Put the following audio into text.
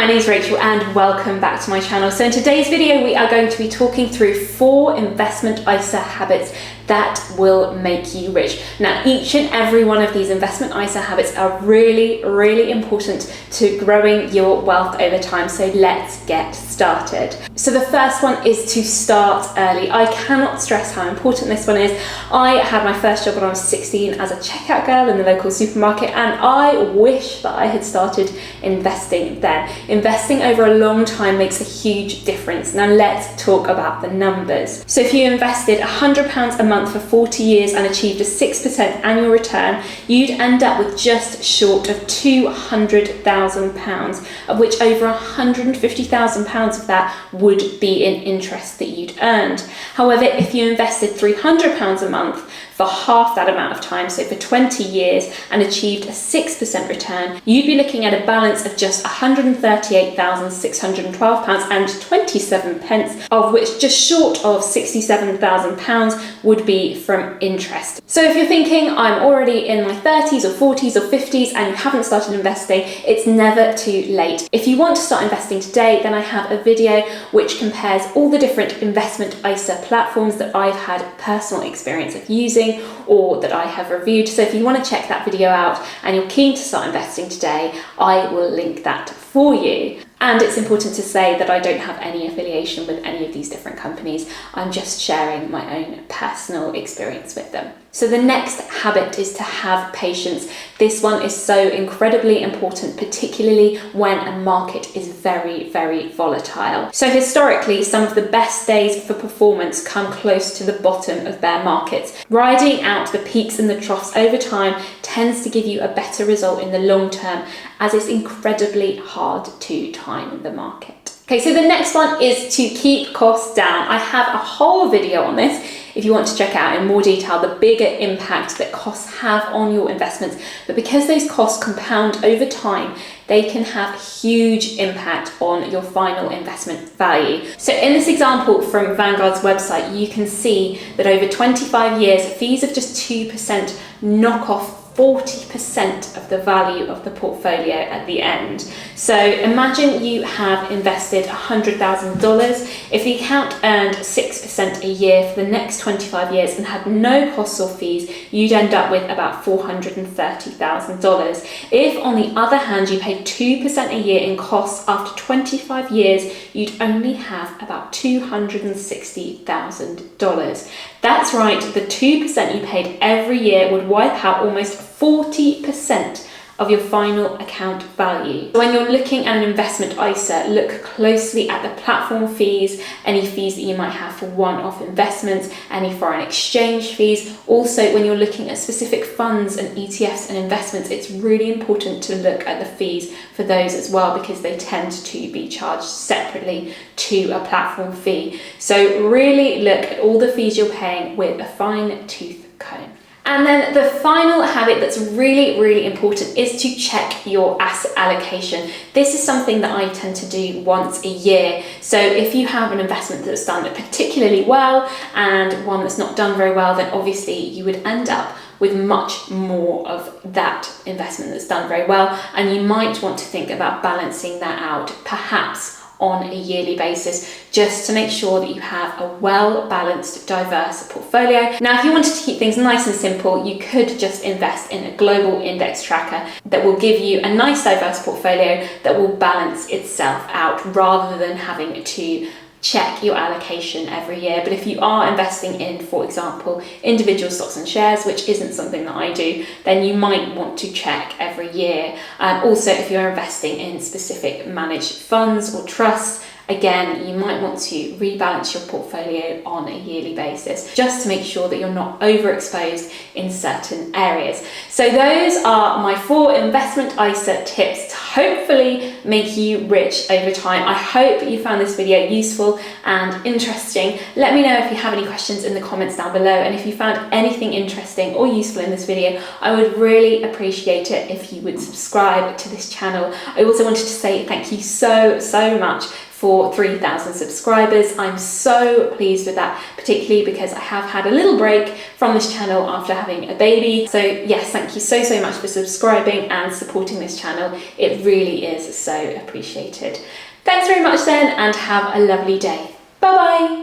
my name is Rachel and welcome back to my channel. So in today's video we are going to be talking through 4 investment ISA habits that will make you rich. Now, each and every one of these investment ISA habits are really important to growing your wealth over time. So let's get started. So the first one is to start early. I cannot stress how important this one is. I had my first job when I was 16 as a checkout girl in the local supermarket, and I wish that I had started investing then. Investing over a long time makes a huge difference. Now let's talk about the numbers. So if you invested £100 a month for 40 years and achieved a 6% annual return, you'd end up with just short of £200,000, of which over £150,000 of that would be in interest that you'd earned. However, if you invested £300 a month for half that amount of time, so for 20 years, and achieved a 6% return, you'd be looking at a balance of just £138,612.27, of which just short of £67,000 would be from interest. So if you're thinking, I'm already in my 30s or 40s or 50s and you haven't started investing, it's never too late. If you want to start investing today, then I have a video which compares all the different investment ISA platforms that I've had personal experience of using or that I have reviewed. So if you want to check that video out and you're keen to start investing today, I will link that for you. And it's important to say that I don't have any affiliation with any of these different companies. I'm just sharing my own personal experience with them. So the next habit is to have patience. This one is so incredibly important, particularly when a market is very volatile. So historically, some of the best days for performance come close to the bottom of bear markets. Riding out the peaks and the troughs over time tends to give you a better result in the long term, as it's incredibly hard to time the market. Okay, so the next one is to keep costs down. I have a whole video on this if you want to check out in more detail the bigger impact that costs have on your investments. But because those costs compound over time, they can have huge impact on your final investment value. So in this example from Vanguard's website, you can see that over 25 years, fees of just 2% knock off 40% of the value of the portfolio at the end. So imagine you have invested $100,000. If the account earned 6% a year for the next 25 years and had no costs or fees, you'd end up with about $430,000. If, on the other hand, you paid 2% a year in costs after 25 years, you'd only have about $260,000. That's right, the 2% you paid every year would wipe out almost 40% of your final account value. When you're looking at an investment ISA, look closely at the platform fees, any fees that you might have for one-off investments, any foreign exchange fees. Also, when you're looking at specific funds and ETFs and investments, it's really important to look at the fees for those as well, because they tend to be charged separately to a platform fee. So really look at all the fees you're paying with a fine-tooth comb. And then the final habit that's really important is to check your asset allocation. This is something that I tend to do once a year. So if you have an investment that's done particularly well and one that's not done very well, then obviously you would end up with much more of that investment that's done very well. And you might want to think about balancing that out, perhaps on a yearly basis, just to make sure that you have a well-balanced, diverse portfolio. Now, if you wanted to keep things nice and simple, you could just invest in a global index tracker that will give you a nice, diverse portfolio that will balance itself out, rather than having to check your allocation every year. But if you are investing in, for example, individual stocks and shares, which isn't something that I do, then you might want to check every year. Also, if you're investing in specific managed funds or trusts, again, you might want to rebalance your portfolio on a yearly basis, just to make sure that you're not overexposed in certain areas. So those are my 4 investment ISA tips to hopefully make you rich over time. I hope you found this video useful and interesting. Let me know if you have any questions in the comments down below, and if you found anything interesting or useful in this video, I would really appreciate it if you would subscribe to this channel. I also wanted to say thank you so much for 3,000 subscribers. I'm so pleased with that, particularly because I have had a little break from this channel after having a baby. So yes, thank you so much for subscribing and supporting this channel. It really is so appreciated. Thanks very much then, and have a lovely day. Bye bye.